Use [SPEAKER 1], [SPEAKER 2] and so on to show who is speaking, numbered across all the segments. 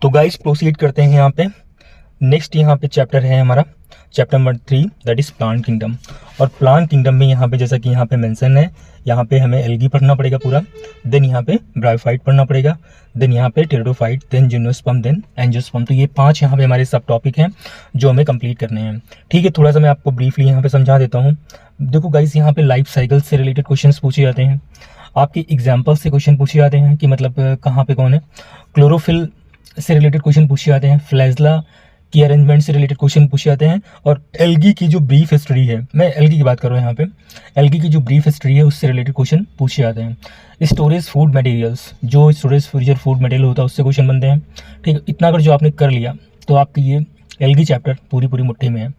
[SPEAKER 1] तो guys proceed करते हैं यहाँ पे। नेक्स्ट यहाँ पे चैप्टर है हमारा chapter number 3, that is plant kingdom. और प्लांट किंगडम में यहाँ पे जैसा कि यहाँ पे मेंशन है, यहाँ पे हमें एल्गी पढ़ना पड़ेगा पूरा, देन यहाँ पे ब्रायोफाइट पढ़ना पड़ेगा, देन यहाँ पे pteridophyte, then gymnosperm, then angiosperm. तो ये 5 यहाँ पे हमारे सब टॉपिक हैं जो हमें कंप्लीट करने हैं। ठीक है, थोड़ा सा मैं आपको ब्रीफली यहाँ पे समझा देता हूँ। देखो गाइस, यहाँ पे लाइफ साइकिल से रिलेटेड क्वेश्चन पूछे जाते हैं, आपके एग्जाम्पल से क्वेश्चन पूछे जाते हैं कि मतलब कहाँ पे कौन है, क्लोरोफिल से रिलेटेड क्वेश्चन पूछे जाते हैं, फ्लैजला की अरेंजमेंट से रिलेटेड क्वेश्चन पूछे जाते हैं, और एल्गी की जो ब्रीफ हिस्ट्री है, मैं एल्गी की बात कर रहा हूँ यहाँ पे, एल्गी की जो ब्रीफ हिस्ट्री है उससे रिलेटेड क्वेश्चन पूछे जाते हैं। स्टोरेज फूड मटेरियल्स, जो स्टोरेज फ्रीजर फूड मटेरियल होता है उससे क्वेश्चन बनते हैं। ठीक है, इतना अगर जो आपने कर लिया तो आपकी ये एल्गी चैप्टर पूरी मुट्ठी में है।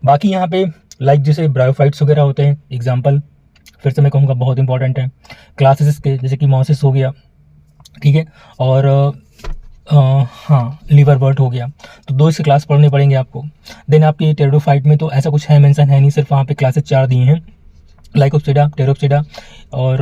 [SPEAKER 1] बाकी यहाँ पे लाइक जैसे ब्रायोफाइट्स वगैरह होते हैं, एग्जाम्पल फिर से मैं कहूँगा बहुत इंपॉर्टेंट है। क्लासेस के जैसे कि मॉसिस हो गया, ठीक है, और हाँ लीवर बर्ट हो गया, तो 2 इसके क्लास पढ़ने पड़ेंगे आपको। देन आपके टेरिडोफाइट में तो ऐसा कुछ है मेंशन है नहीं, सिर्फ वहाँ पे क्लासेस 4 दिए हैं, लाइकोप्सिडा, टेरोप्सिडा और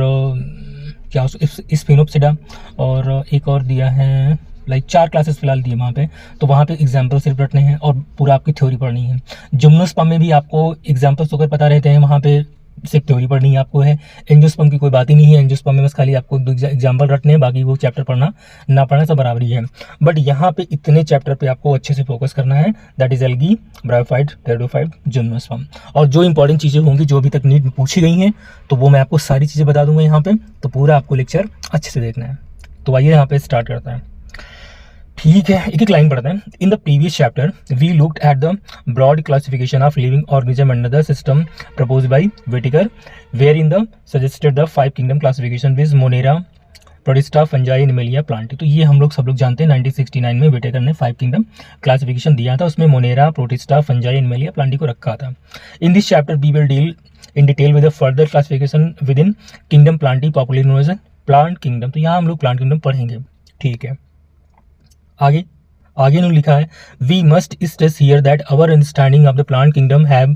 [SPEAKER 1] क्या स्फिनोप्सिडा, और एक और दिया है, लाइक 4 क्लासेस फिलहाल दिए वहाँ पे। तो वहाँ पे एग्जाम्पल सिर्फ रटने हैं और पूरा आपकी थ्योरी पढ़नी है। जिम्नोस्पर्म में भी आपको एग्जाम्पल्स वगैरह पता रहते हैं, वहाँ पे सिर्फ थ्योरी पढ़नी है आपको है। एंजियोस्पर्म की कोई बात ही नहीं है, एंजियोस्पर्म में बस खाली आपको एग्जाम्पल रटने हैं, बाकी वो चैप्टर पढ़ना ना पढ़ना सब बराबरी है। बट यहाँ पे इतने चैप्टर पे आपको अच्छे से फोकस करना है, that is algae, bryophyte, pteridophyte, gymnosperm. और जो इंपॉर्टेंट चीज़ें होंगी जो अभी तक नीट में पूछी गई हैं, तो वो मैं आपको सारी चीज़ें बता दूंगा यहाँ पे, तो पूरा आपको लेक्चर अच्छे से देखना है। तो आइए यहाँ पे स्टार्ट करते हैं। ठीक है, एक लाइन पढ़ते हैं। In the previous chapter we looked at the broad classification of living organism under the system proposed by Whittaker, where in the suggested the 5 kingdom classification with Monera, Protista, Fungi, Animalia, Plantae. तो ये हम लोग सब लोग जानते हैं 1969 में Whittaker ने 5 किंगडम क्लासिफिकेशन दिया था, उसमें Monera, Protista, Fungi, Animalia, Plantae को रखा था। In this chapter we will deal in detail with the further classification within kingdom Plantae, popularly known as plant kingdom. तो यहाँ हम लोग प्लांट किंगडम पढ़ेंगे। ठीक है, आगे इन्होंने लिखा है, we must stress here that our understanding of the plant kingdom have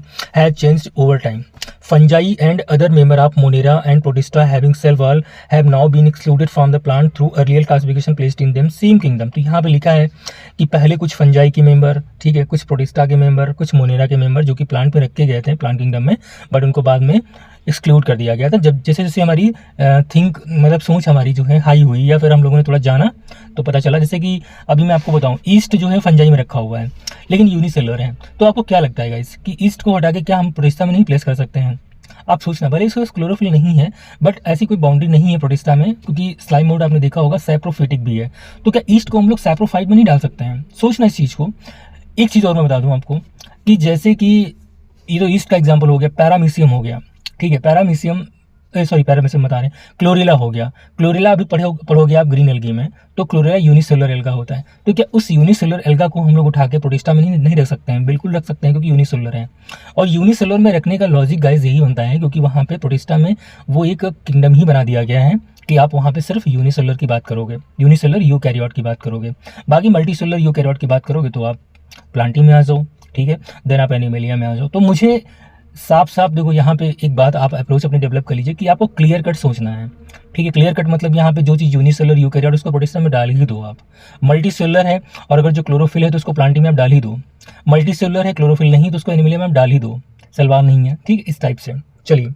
[SPEAKER 1] changed over time. Fungi and other member of Monera and Protista having cell wall have now been excluded from the plant through earlier classification placed in them same kingdom. तो यहाँ पे लिखा है कि पहले कुछ fungi के member, ठीक है, कुछ प्रोटिस्टा के मेंबर, कुछ मोनेरा के मेंबर जो कि प्लांट पे रखे गए थे प्लांट किंगडम में, बट उनको बाद में एक्सक्लूड कर दिया गया था। जब जैसे जैसे हमारी मतलब सोच हमारी जो है हाई हुई, या फिर हम लोगों ने थोड़ा जाना, तो पता चला, जैसे कि अभी मैं आपको बताऊं, ईस्ट जो है फंजाई में रखा हुआ है लेकिन यूनिसेलुलर है। तो आपको क्या लगता है गाइस कि ईस्ट को हटा के क्या हम प्रोटिस्टा में नहीं प्लेस कर सकते हैं? आप सोचना, भले इसका क्लोरोफिल नहीं है बट ऐसी कोई बाउंड्री नहीं है प्रोटिस्टा में, क्योंकि स्लाइम मोड आपने देखा होगा सैप्रोफिटिक भी है। तो क्या ईस्ट को हम लोग सैप्रोफाइट में नहीं डाल सकते हैं? सोचना इस चीज़ को। एक चीज़ और मैं बता दूं आपको कि जैसे कि ये तो ईस्ट का एग्जाम्पल हो गया, पैरामीशियम हो गया, ठीक है, पैरामीशियम बता रहे हैं, क्लोरेला हो गया। क्लोरेला अभी पढ़ोगे आप ग्रीन एल्गी में, तो क्लोरेला यूनिसेलुलर एल्गा होता है। तो क्या उस यूनिसेलुलर एल्गा को हम लोग उठा के प्रोटिस्टा में नहीं रख सकते हैं? बिल्कुल रख सकते हैं, क्योंकि यूनिसेलुलर है। और यूनिसेलुलर में रखने का लॉजिक गाइस यही बनता है, क्योंकि वहाँ पे प्रोटिस्टा में वो एक किंगडम ही बना दिया गया है कि आप वहाँ पे सिर्फ यूनिसेलुलर की बात करोगे, यूनिसेलुलर यूकैरियोट की बात करोगे। बाकी मल्टीसेलुलर यूकैरियोट की बात करोगे तो आप प्लांटी में आ जाओ, ठीक है, देन आप एनिमेलिया में आ जाओ। तो मुझे साफ देखो, यहाँ पे एक बात आप अप्रोच अपने डेवलप कर लीजिए कि आपको क्लियर कट सोचना है। ठीक है, क्लियर कट मतलब यहाँ पे जो चीज़ यूनिसेलुलर यूकैरियोट उसको प्रोटिस्टा में डाल ही दो आप। मल्टीसेलुलर है और अगर जो क्लोरोफिल है तो उसको प्लांटी में आप डाल ही दो। मल्टीसेलुलर है, क्लोरोफिल नहीं, तो उसको एनिमेलिया में आप डाल ही दो, सलवार नहीं है, ठीक, इस टाइप से। चलिए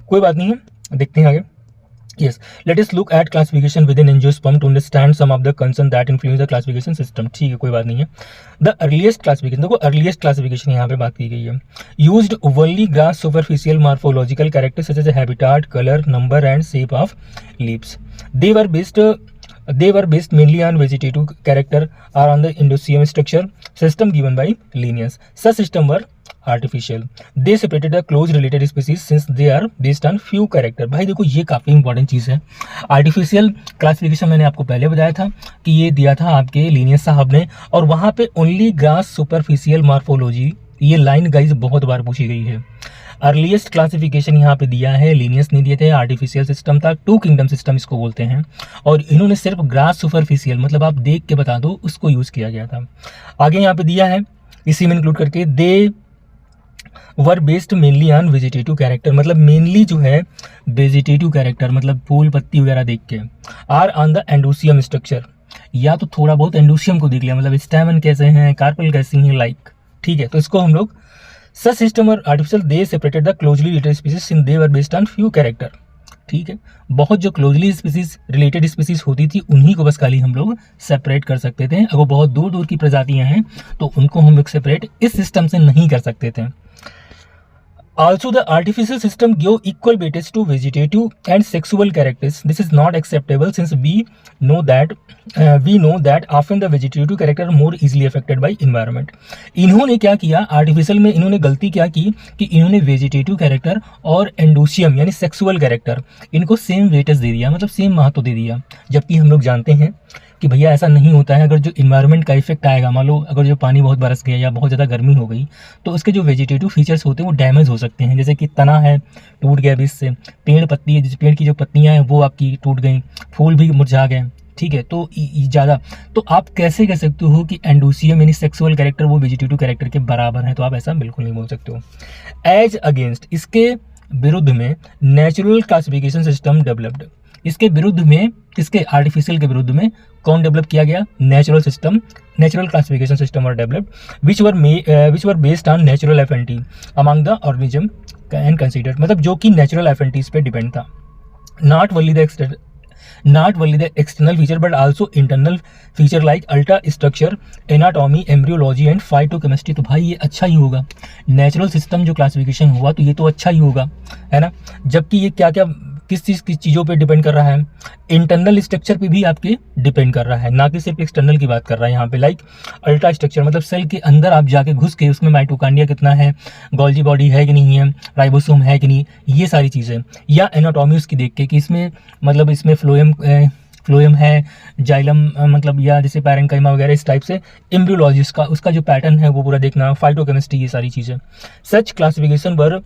[SPEAKER 1] कोई बात नहीं है, देखते हैं आगे। Yes, let us look at classification within angiosperm to understand some of the concern that influence the classification system. ठीक है, कोई बात नहीं है। The earliest classification, देखो earliest classification यहाँ पे बात की गई है। Used only grass superficial morphological characters such as habitat, color, number and shape of leaves. They were based mainly on vegetative character or on the endoecium structure system given by Linnaeus. Such system were artificial. They separated the close related species since they are based on few character. भाई देखो, ये काफ़ी important चीज़ है। Artificial classification मैंने आपको पहले बताया था कि ये दिया था आपके लीनियस साहब ने, और वहाँ पे ओनली ग्रास सुपरफिशियल मॉर्फोलॉजी, ये लाइन गाइज बहुत बार पूछी गई है। अर्लीस्ट क्लासिफिकेशन यहाँ पे दिया है, लीनियस नहीं दिए थे, आर्टिफिशियल सिस्टम था, 2 किंगडम सिस्टम इसको बोलते हैं, और इन्होंने सिर्फ ग्रास सुपरफिशियल मतलब आप देख के बता दो उसको यूज़ किया गया था। आगे यहाँ पे दिया है इसी में इंक्लूड करके, they were based mainly on vegetative character, मतलब मेनली जो है वेजिटेटिव कैरेक्टर मतलब फूल पत्ती वगैरह देख के, are on the androecium structure, या तो थोड़ा बहुत एंडोसियम को देख लिया, मतलब स्टैमन कैसे हैं, कार्पेल कैसी हैं, लाइक, ठीक है। तो इसको हम लोग सच सिस्टम और artificial they separated the closely related species in they were based on few character, ठीक है। बहुत जो क्लोजली स्पीसीज रिलेटेड स्पीसीज होती थी उन्हीं को बस खाली हम लोग सेपरेट कर सकते थे। अगर बहुत दूर दूर की प्रजातियां हैं तो उनको हम लोग सेपरेट इस सिस्टम से नहीं कर सकते थे। Also, the artificial system give equal weightage to vegetative and sexual characters. This is not acceptable since we know that often the vegetative character are more easily affected by environment. इन्होंने क्या किया, artificial में इन्होंने गलती क्या की कि इन्होंने वेजिटेटिव कैरेक्टर और एंडोसियम यानी सेक्सुअल कैरेक्टर इनको सेम वेटेज दे दिया, मतलब सेम महत्व दे दिया। जबकि हम लोग जानते हैं कि भैया ऐसा नहीं होता है। अगर जो इन्वायरमेंट का इफेक्ट आएगा, मान लो अगर जो पानी बहुत बरस गया या बहुत ज़्यादा गर्मी हो गई तो उसके जो वेजिटेटिव फीचर्स होते हैं वो डैमेज हो सकते हैं। जैसे कि तना है टूट गया बीच से, पत्ती है, जिस पेड़ की जो पत्तियां हैं वो आपकी टूट गई, फूल भी मुरझा गए, ठीक है। तो ज़्यादा तो आप कैसे कह सकते हो कि एंडोसियम यानी सेक्सुअल कैरेक्टर वो वेजिटेटिव कैरेक्टर के बराबर है, तो आप ऐसा बिल्कुल नहीं बोल सकते हो। एज अगेंस्ट इसके विरुद्ध में नेचुरल क्लासिफिकेशन सिस्टम डेवलप्ड, इसके विरुद्ध में, इसके आर्टिफिशियल के विरुद्ध में कौन डेवलप किया गया, natural system, natural classification system और developed which were based on natural affinity among the organism and considered, मतलब जो कि नेचुरल एफिनिटीज पे डिपेंड था। Not only the external feature but also internal feature like ultra structure, anatomy, embryology and phytochemistry. तो भाई ये अच्छा ही होगा, नेचुरल सिस्टम जो क्लासिफिकेशन हुआ तो ये तो अच्छा ही होगा, है ना। जबकि ये क्या क्या किस चीज़ों पे डिपेंड कर रहा है, इंटरनल स्ट्रक्चर पे भी आपके डिपेंड कर रहा है, ना कि सिर्फ एक्सटर्नल की बात कर रहा है यहाँ पे। लाइक अल्ट्रा स्ट्रक्चर मतलब सेल के अंदर आप जाके घुस के उसमें माइटोकॉन्ड्रिया कितना है, गोल्जी बॉडी है कि नहीं है, राइबोसोम है कि नहीं, ये सारी चीज़ें। या एनाटॉमी उसकी देख के कि इसमें मतलब इसमें फ्लोएम है, जाइलम मतलब या जैसे पैरेंकाइमा वगैरह इस टाइप से, एम्ब्रियोलॉजी उसका जो पैटर्न है वो पूरा देखना, फाइटोकेमिस्ट्री, ये सारी चीज़ें। Such classification were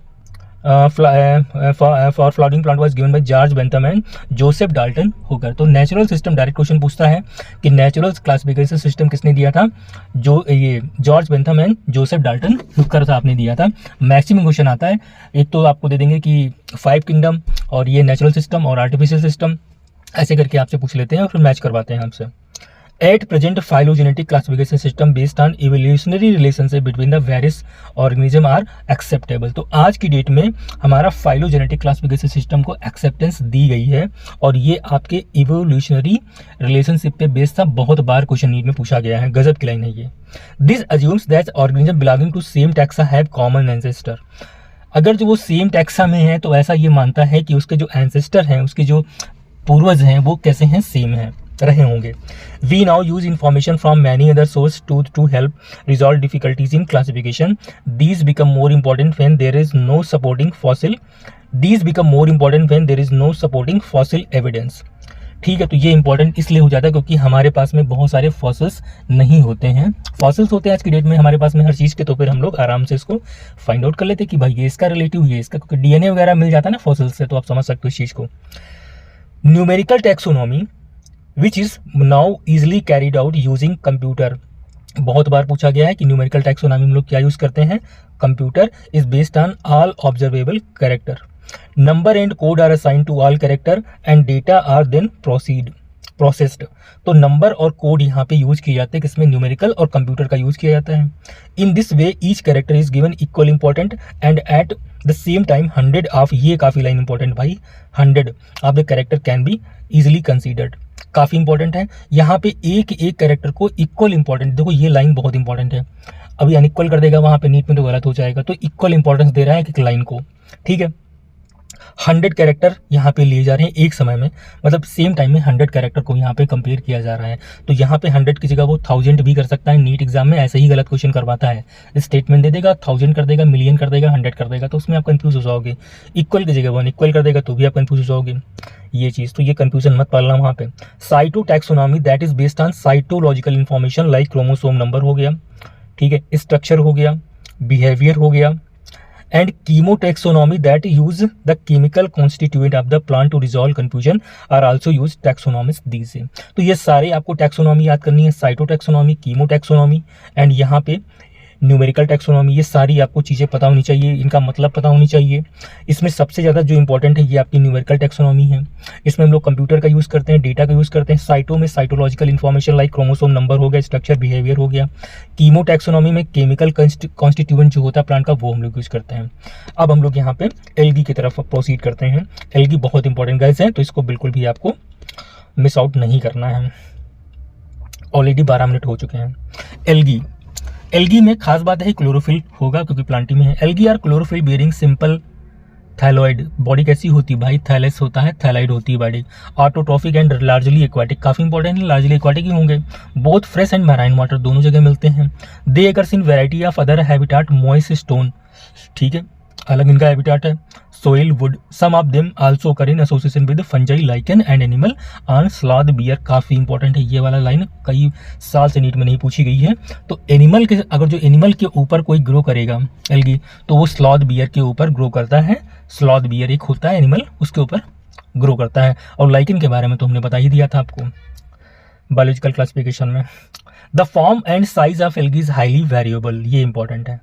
[SPEAKER 1] for flowering plant was given by George Bentham and Joseph Dalton Hooker. तो नेचुरल सिस्टम डायरेक्ट क्वेश्चन पूछता है कि नेचुरल क्लासिफिकेशन सिस्टम किसने दिया था, जो ये George Bentham and Joseph Dalton Hooker था, आपने दिया था। मैक्सिमम क्वेश्चन आता है, एक तो आपको दे देंगे कि 5 किंगडम और ये नेचुरल सिस्टम और आर्टिफिशियल सिस्टम, ऐसे करके आपसे पूछ लेते हैं और फिर मैच करवाते हैं आपसे। At present, phylogenetic classification system based on evolutionary relationship between the various organism are acceptable। तो आज की डेट में हमारा phylogenetic classification system को acceptance दी गई है और ये आपके evolutionary relationship पे बेस्ड था। बहुत बार क्वेश्चन नीट में पूछा गया है, गजब की लाइन है ये। This assumes that organism belonging to same taxa have common ancestor। अगर जो वो सेम टैक्सा में है तो ऐसा ये मानता है कि उसके जो एंसेस्टर हैं, उसके जो पूर्वज हैं वो कैसे हैं, सेम हैं, रहे होंगे। We now use information from many other source to help resolve difficulties in classification. These become more important when there is no supporting fossil evidence. ठीक है, तो ये इंपॉर्टेंट इसलिए हो जाता है क्योंकि हमारे पास में बहुत सारे फॉसिल्स नहीं होते हैं। फॉसिल्स होते हैं आज की डेट में हमारे पास में हर चीज़ के, तो फिर हम लोग आराम से इसको फाइंड आउट कर लेते कि भाई ये इसका रिलेटिव, ये इसका, क्योंकि डीएनए वगैरह मिल जाता है ना फॉसिल्स से, तो आप समझ सकते हो इस चीज़ को। Numerical taxonomy which is now easily carried out using computer. बहुत बार पूछा गया है कि न्यूमेरिकल टैक्सोनॉमी में लोग क्या यूज करते हैं, computer. Is based on all observable character, number and code are assign to all character and data are then processed. तो नंबर और कोड यहाँ पे यूज किए जाते हैं, किसमें, न्यूमेरिकल और कंप्यूटर का यूज किया जाता है। In this way each character is given equal important and at the same time 100 of, ये काफी लाइन इंपॉर्टेंट भाई, 100 of the character can be easily considered. काफी इंपॉर्टेंट है यहाँ पे, एक एक कैरेक्टर को इक्वल इंपॉर्टेंट, देखो ये लाइन बहुत इंपॉर्टेंट है। अभी अनइक्वल कर देगा वहां पे नीट में तो गलत हो जाएगा, तो इक्वल इंपॉर्टेंस दे रहा है एक लाइन को, ठीक है। 100 कैरेक्टर यहाँ पे लिए जा रहे हैं एक समय में, मतलब सेम टाइम में 100 कैरेक्टर को यहाँ पे कंपेयर किया जा रहा है। तो यहाँ पे 100 की जगह वो 1000 भी कर सकता है। नीट एग्जाम में ऐसे ही गलत क्वेश्चन करवाता है, स्टेटमेंट दे देगा, 1000 कर देगा, मिलियन कर देगा, 100 कर देगा, तो उसमें आप कंफ्यूज हो जाओगे। इक्वल की जगह 1 इक्वल कर देगा तो भी आप कंफ्यूज हो जाओगे, ये चीज़, तो ये कंफ्यूजन मत पालना वहाँ पे। Cytotaxonomy that is based on cytological information like chromosome number हो गया, ठीक है, स्ट्रक्चर हो गया, बिहेवियर हो गया, and chemotaxonomy that use the chemical constituent of the plant to resolve confusion are also use taxonomists these. तो ये सारे आपको टैक्सोनॉमी याद करनी है, साइटोटैक्सोनॉमी, कीमोटैक्सोनॉमी एंड यहाँ पे न्यूमेरिकल टैक्सोनॉमी, ये सारी आपको चीज़ें पता होनी चाहिए, इनका मतलब पता होनी चाहिए। इसमें सबसे ज़्यादा जो इंपॉर्टेंट है ये आपकी न्यूमेरिकल टैक्सोनॉमी है। इसमें हम लोग कंप्यूटर का यूज़ करते हैं, डेटा का यूज़ करते हैं। साइटों में cytological information like chromosome number हो गया, स्ट्रक्चर बिहेवियर हो गया। कीमो टैक्सोनॉमी में केमिकल कॉन्स्टिट्यूएंट जो होता है प्लांट का वो हम लोग यूज़ करते हैं। अब हम लोग यहाँ पे एल्गी की तरफ प्रोसीड करते हैं। एल्गी बहुत इंपॉर्टेंट गाइस है, तो इसको बिल्कुल भी आपको मिस आउट नहीं करना है। ऑलरेडी 12 मिनट हो चुके हैं। एल्गी, एल्गी में खास बात है क्लोरोफिल होगा क्योंकि प्लांटी में है। Algae are chlorophyll bearing simple thalloid. Body कैसी होती है भाई, थैलेस होता है, थैलाइड होती है body. Autotrophic and largely aquatic, काफी इंपॉर्टेंट है, लार्जली एक्वाटिक ही होंगे। Both fresh and marine water दोनों जगह मिलते हैं। They occurs in variety of other habitat moist stone, ठीक है, अलग इनका हैबिटाट है। Soil wood, some of them also occur in association with fungi lichen and animal on sloth bear. काफी इंपॉर्टेंट है ये वाला लाइन, कई साल से नीट में नहीं पूछी गई है। तो एनिमल के, अगर जो एनिमल के ऊपर कोई ग्रो करेगा एल्गी तो वो स्लॉथ बियर के ऊपर ग्रो करता है। स्लॉथ बियर एक होता है एनिमल, उसके ऊपर ग्रो करता है। और लाइकन के बारे में तो हमने बता ही दिया था आपको बायोलॉजिकल क्लासिफिकेशन में। The form and size of algae is highly variable, ये इंपॉर्टेंट है,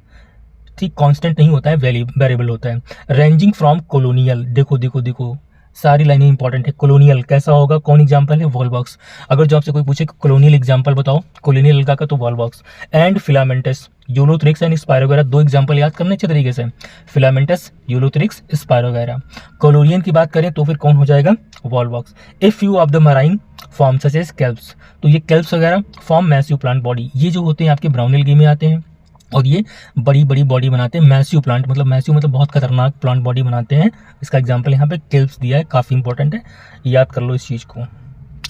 [SPEAKER 1] ठीक, कांस्टेंट नहीं होता है, वेरिएबल होता है। रेंजिंग फ्रॉम कॉलोनियल, देखो देखो देखो सारी लाइनें इंपॉर्टेंट है। कॉलोनियल कैसा होगा, कौन एग्जांपल है, वॉलबॉक्स। अगर जो आपसे कोई पूछे कॉलोनियल एग्जांपल बताओ, कॉलोनियल अलगा का तो Volvox. And filamentous, Ulothrix and Spirogyra, दो एग्जांपल याद करने अच्छे तरीके से, फिलामेंटस, यूलोथ्रिक्स, स्पायरोगैरा। कॉलोनियन की बात करें तो फिर कौन हो जाएगा, Volvox. A few of the marine form such as kelps, तो ये कैल्प्स वगैरह फॉर्म मैसिव प्लांट बॉडी, ये जो होते हैं आपके ब्राउन एल्गी में आते हैं और ये बड़ी बड़ी बॉडी बनाते हैं। मैसिव प्लांट मतलब, मैसिव मतलब बहुत खतरनाक प्लांट बॉडी बनाते हैं। इसका एग्जांपल यहाँ पे केल्प्स दिया है, काफ़ी इंपॉर्टेंट है, याद कर लो इस चीज़ को।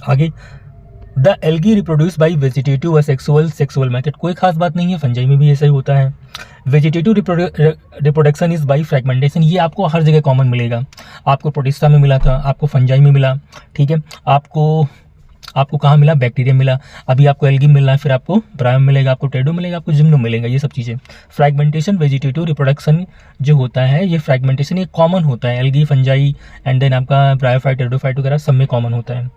[SPEAKER 1] आगे, the algae reproduce by vegetative sexual method, कोई खास बात नहीं है, फंजाई में भी ऐसा ही होता है। Vegetative reproduction is by fragmentation, ये आपको हर जगह कॉमन मिलेगा। आपको प्रोटिस्टा में मिला था, आपको फंजाई में मिला, ठीक है, आपको कहाँ मिला, बैक्टीरिया मिला। अभी आपको एल्गी मिल रहा है, फिर आपको ब्रायम मिलेगा, आपको टेडो मिलेगा, आपको जिम्नो मिलेगा, ये सब चीज़ें। फ्रैगमेंटेशन वेजिटेटिव रिप्रोडक्शन जो होता है, ये फ्रैगमेंटेशन ये कॉमन होता है, एल्गी, फंजाई एंड देन आपका ब्रायोफाइट, टेडोफाइट वगैरह सब में कॉमन होता है।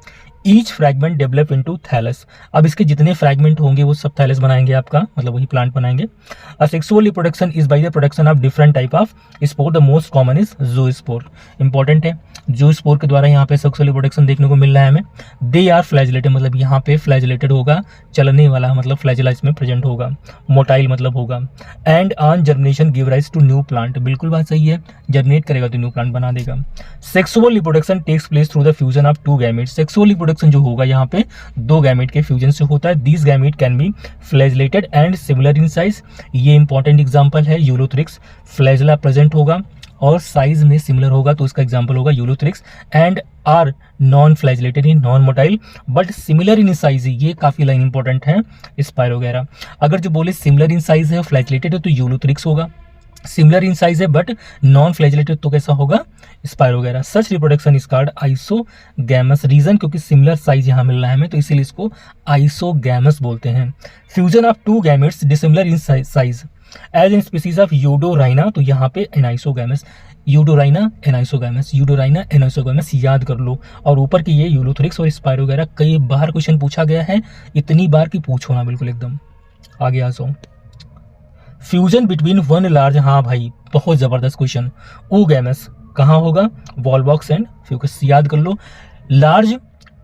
[SPEAKER 1] Each fragment develop into thallus, अब इसके जितने फ्रैगमेंट होंगे वो सब थैलस बनाएंगे आपका, मतलब वही प्लांट बनाएंगे। Asexual reproduction is by the production of different type of spore, the most common is zoospore, important है, ज़ूस्पोर के द्वारा यहाँ पे सेक्सुअल रिप्रोडक्शन देखने को मिल रहा है हमें। दे आर फ्लैजिलेटेड, मतलब यहाँ पे फ्लैजिलेटेड होगा, चलने वाला मतलब फ्लैजिला इसमें प्रेजेंट होगा। मोटाइल मतलब होगा। And on germination give rise to new plant, बिल्कुल बात सही है, जर्मिनेट करेगा तो न्यू प्लांट बना देगा। Sexual reproduction takes place through the fusion of two gamete, sexual reproduction जो होगा यहाँ पे दो गैमेट के फ्यूजन से होता है। This gamete can be flagellated and similar in size, ये इंपॉर्टेंट एग्जांपल है, यूलोथ्रिक्स। फ्लैजिला प्रेजेंट होगा और साइज में सिमिलर होगा तो इसका एग्जांपल होगा Ulothrix. And are non flagellated in non motile but similar in size, ये काफी लाइन इंपॉर्टेंट है, स्पायरोगैरा। अगर जो बोले सिमिलर इन साइज है, फ्लैजिलेटेड है तो यूलोथ्रिक्स होगा, सिमिलर इन साइज है बट नॉन फ्लैजिलेटेड तो कैसा होगा, Spirogyra. Such reproduction is called isogamous, reason क्योंकि सिमिलर साइज यहाँ मिल रहा है हमें तो इसीलिए इसको आइसोगैमस बोलते हैं। Fusion of two gametes dissimilar in size as in species of Eudorina, तो यहाँ पे anisogamous, Eudorina anisogamous, Eudorina anisogamous याद कर लो। और ऊपर की ये यूलोथ्रिक्स और स्पायरोगैरा कई बार क्वेश्चन पूछा गया है, इतनी बार की पूछो ना बिल्कुल एकदम। आगे आ जाओ, फ्यूजन बिटवीन वन लार्ज, हाँ भाई बहुत जबरदस्त क्वेश्चन, ओगैमस कहाँ होगा, वॉलबॉक्स एंड फ्यूकस, याद कर लो। लार्ज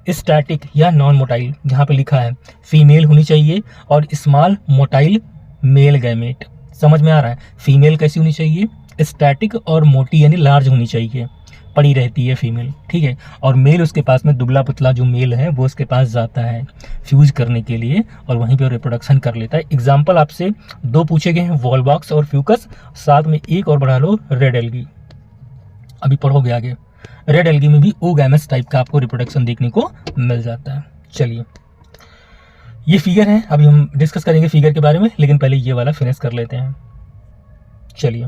[SPEAKER 1] स्टैटिक या नॉन मोटाइल, यहाँ पे लिखा है फीमेल होनी चाहिए और स्मॉल मोटाइल मेल गैमेट, समझ में आ रहा है। फीमेल कैसी होनी चाहिए, स्टैटिक और मोटी यानी लार्ज होनी चाहिए, पड़ी रहती है फीमेल, ठीक है, और मेल उसके पास में दुबला पतला जो मेल है वो उसके पास जाता है फ्यूज करने के लिए और वहीं पे रिप्रोडक्शन कर लेता है। एग्जाम्पल आपसे दो पूछे गए हैं, वॉलबॉक्स और फ्यूकस, साथ में एक और बढ़ा लो, रेड एल्गी, अभी पढ़ोगे आगे। रेड एल्गी में भी ओगैमस टाइप का आपको रिप्रोडक्शन देखने को मिल जाता है। चलिए ये फिगर है, अभी हम डिस्कस करेंगे फिगर के बारे में, लेकिन पहले ये वाला फिनिश कर लेते हैं। चलिए,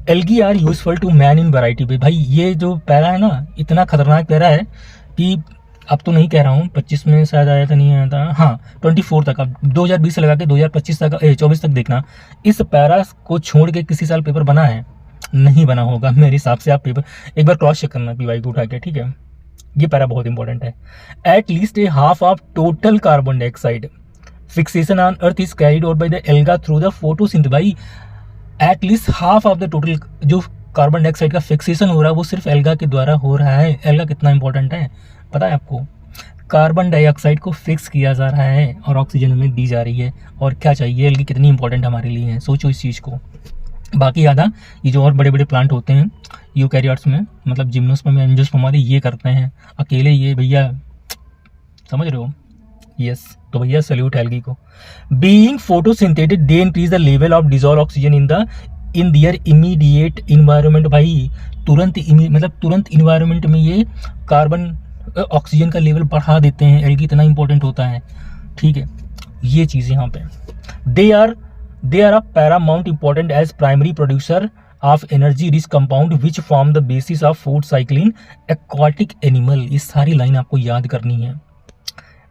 [SPEAKER 1] algae are useful to man in variety पे, भाई ये जो पैरा है ना इतना खतरनाक पैरा है कि अब तो नहीं कह रहा हूँ, 25 में शायद आया था, नहीं आया था, हाँ 24 तक, अब 2020 से लगा के 2025 तक 24 तक देखना, इस पैरा को छोड़ के किसी साल पेपर बना है, नहीं बना होगा मेरे हिसाब से। आप पेपर एक बार क्रॉस चेक करना पीवाई को उठा के, ठीक है, ये पैरा बहुत इंपॉर्टेंट है। At least a half of total carbon dioxide fixation on earth is carried out by the alga through the photosynthesis. भाई at least half of the total जो कार्बन डाइऑक्साइड का फिक्सेशन हो रहा है वो सिर्फ एल्गा के द्वारा हो रहा है। एल्गा कितना इंपॉर्टेंट है पता है आपको? कार्बन डाइऑक्साइड को फिक्स किया जा रहा है और ऑक्सीजन हमें दी जा रही है। और क्या चाहिए, एल्गी कितनी इंपॉर्टेंट हमारे लिए है, सोचो इस चीज़ को। बाकी आधा ये जो और बड़े बड़े प्लांट होते हैं यूकैरियोट्स में, मतलब जिम्नोस्पर्म या एंजियोस्पर्म हमारे, ये करते हैं। अकेले ये भैया समझ रहे हो? यस, तो भैया सल्यूट एल्गी को। Being photosynthetic they increase the level of dissolve oxygen in their immediate environment. भाई तुरंत मतलब तुरंत इन्वायरमेंट में ये कार्बन ऑक्सीजन का लेवल बढ़ा देते हैं। एल्गी इतना इंपॉर्टेंट होता है, ठीक है। ये चीज़ यहाँ पे they are a paramount important as primary producer of energy rich compound which form the basis of food cycle in aquatic animal. ये सारी लाइन आपको याद करनी है।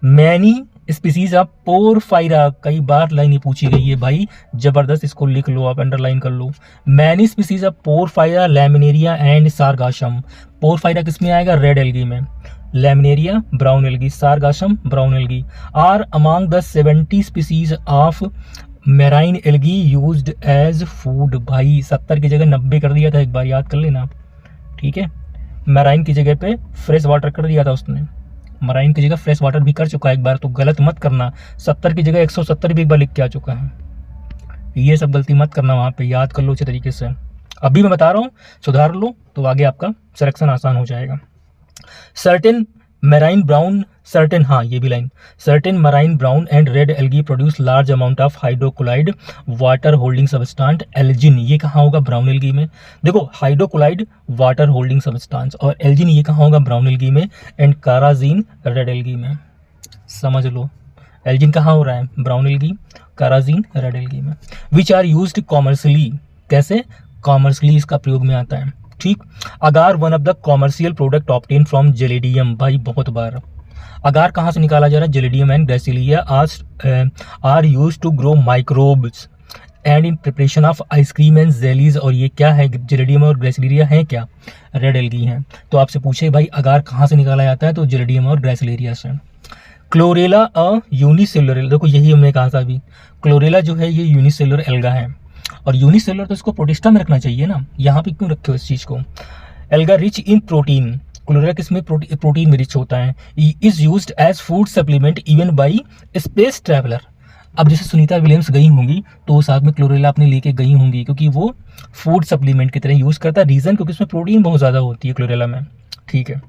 [SPEAKER 1] मैनी स्पीसीज ऑफ पोरफायरा, कई बार लाइन ये पूछी गई है भाई, जबरदस्त, इसको लिख लो आप, अंडरलाइन कर लो। Many species of Porphyra, Laminaria and Sargassum. Porphyra किस में आएगा? रेड एल्गी में। Laminaria brown algae, Sargassum brown algae are among the 70 species of marine algae used as food. भाई 70 की जगह 90 कर दिया था, एक बार याद कर लेना, ठीक है। मेराइन की जगह पे फ्रेश वाटर कर दिया था उसने, मराइन की जगह फ्रेश वाटर भी कर चुका है एक बार, तो गलत मत करना। 70 की जगह 170 भी एक बार लिख के आ चुका है। ये सब गलती मत करना, वहाँ पे याद कर लो अच्छे तरीके से। अभी मैं बता रहा हूँ, सुधार लो तो आगे आपका सिलेक्शन आसान हो जाएगा। सर्टेन मेराइन ब्राउन, सर्टेन, हाँ ये भी line, certain marine brown and red algae produce large amount of hydrochloride water holding substance Elgin. ये कहाँ होगा? ब्राउन एल्गी में। देखो हाइड्रोक्लोराइड वाटर होल्डिंग सब्सटेंस और एल्जिन ये कहाँ होगा? ब्राउन एल्गी में। एंड काराजीन रेड एल्गी में। समझ लो, एल्जिन कहाँ हो रहा है? ब्राउन एल्गी, काराजीन रेड एल्गी में। विच आर यूज्ड कॉमर्शियली, कैसे? कॉमर्शियली इसका प्रयोग में आता है, ठीक। अगार one of the commercial product obtain from Gelidium. भाई बहुत बार अगार कहाँ से निकाला जा रहा है? Gelidium and Gracilaria are use to grow microbes and in preparation of ice cream and jellies. और ये क्या है? जेलेडियम और ग्रेसिलिया है क्या? रेड एल्गी हैं। तो आपसे पूछे भाई अगार कहाँ से निकाला जाता है? तो जेलेडियम और ग्रेसिलिया से। क्लोरेला अ यूनिसेलुलर, देखो यही हमने कहा था अभी, क्लोरेला जो है ये यूनिसेलुलर एल्गा है। और यूनिसेलुलर तो इसको प्रोटिस्टा में रखना चाहिए ना, यहाँ पे क्यों रखे हो इस चीज़ को? Alga rich in protein, Chlorella किसमें? प्रोटीन में रिच होता है। Is used as food supplement even by space traveller. अब जैसे सुनीता विलियम्स गई होंगी तो वो साथ में क्लोरेला अपने लेके गई होंगी, क्योंकि वो फूड सप्लीमेंट की तरह यूज़ करता है। रीज़न क्योंकि उसमें प्रोटीन बहुत ज़्यादा होती है क्लोरेला में, ठीक है।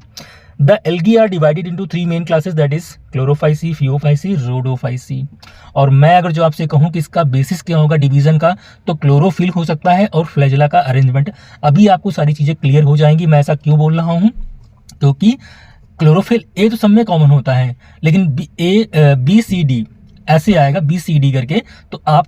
[SPEAKER 1] The algae are divided into 3 main classes, that is Chlorophyceae, Phaeophyceae, Rhodophyceae. और मैं अगर जो आपसे कहूँ कि इसका बेसिस क्या होगा डिवीजन का, तो क्लोरोफिल हो सकता है और फ्लैजेला का अरेंजमेंट। अभी आपको सारी चीज़ें क्लियर हो जाएंगी। मैं ऐसा क्यों बोल रहा हूँ? क्योंकि क्लोरोफिल ए तो सब में कॉमन होता है, लेकिन बी सी डी ऐसे आएगा, बी सी डी करके, तो आप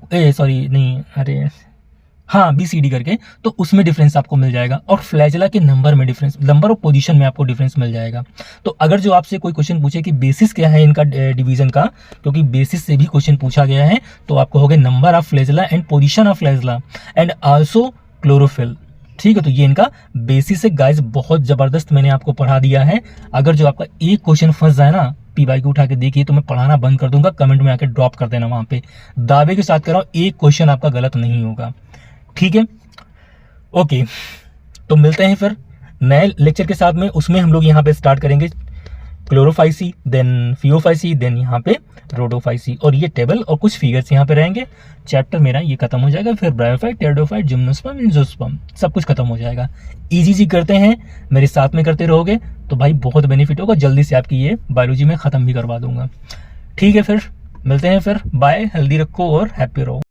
[SPEAKER 1] बी सी डी करके, तो उसमें डिफरेंस आपको मिल जाएगा। और फ्लैजेला के नंबर में डिफरेंस, नंबर ऑफ पोजीशन में आपको डिफरेंस मिल जाएगा। तो अगर जो आपसे कोई क्वेश्चन पूछे कि बेसिस क्या है इनका डिवीजन का, क्योंकि बेसिस से भी क्वेश्चन पूछा गया है, तो आपको हो गया number of flagella and position of flagella and also chlorophyll, ठीक है। तो ये इनका बेसिस है गाइस, बहुत जबरदस्त मैंने आपको पढ़ा दिया है। अगर जो आपका एक क्वेश्चन फंस जाए ना, पी को उठा के देखिए, तो मैं पढ़ाना बंद कर दूंगा, कमेंट में आके ड्रॉप कर देना। वहां पे दावे के साथ कह रहा हूं, एक क्वेश्चन आपका गलत नहीं होगा, ठीक है। ओके, तो मिलते हैं फिर नए लेक्चर के साथ में। उसमें हम लोग यहाँ पे स्टार्ट करेंगे क्लोरोफाइसी, देन फियोफाइसी, देन यहाँ पे रोडोफाइसी, और ये टेबल और कुछ फिगर्स यहाँ पे रहेंगे। चैप्टर मेरा ये खत्म हो जाएगा। फिर ब्रायोफाइट, टेरिडोफाइट, जिम्नोस्पर्म, एंजियोस्पर्म सब कुछ खत्म हो जाएगा। इजी करते हैं, मेरे साथ में करते रहोगे तो भाई बहुत बेनिफिट होगा। जल्दी से आपकी ये बायोलॉजी में ख़त्म भी करवा दूंगा, ठीक है। फिर मिलते हैं, फिर बाय, हेल्दी रखो और हैप्पी रहो।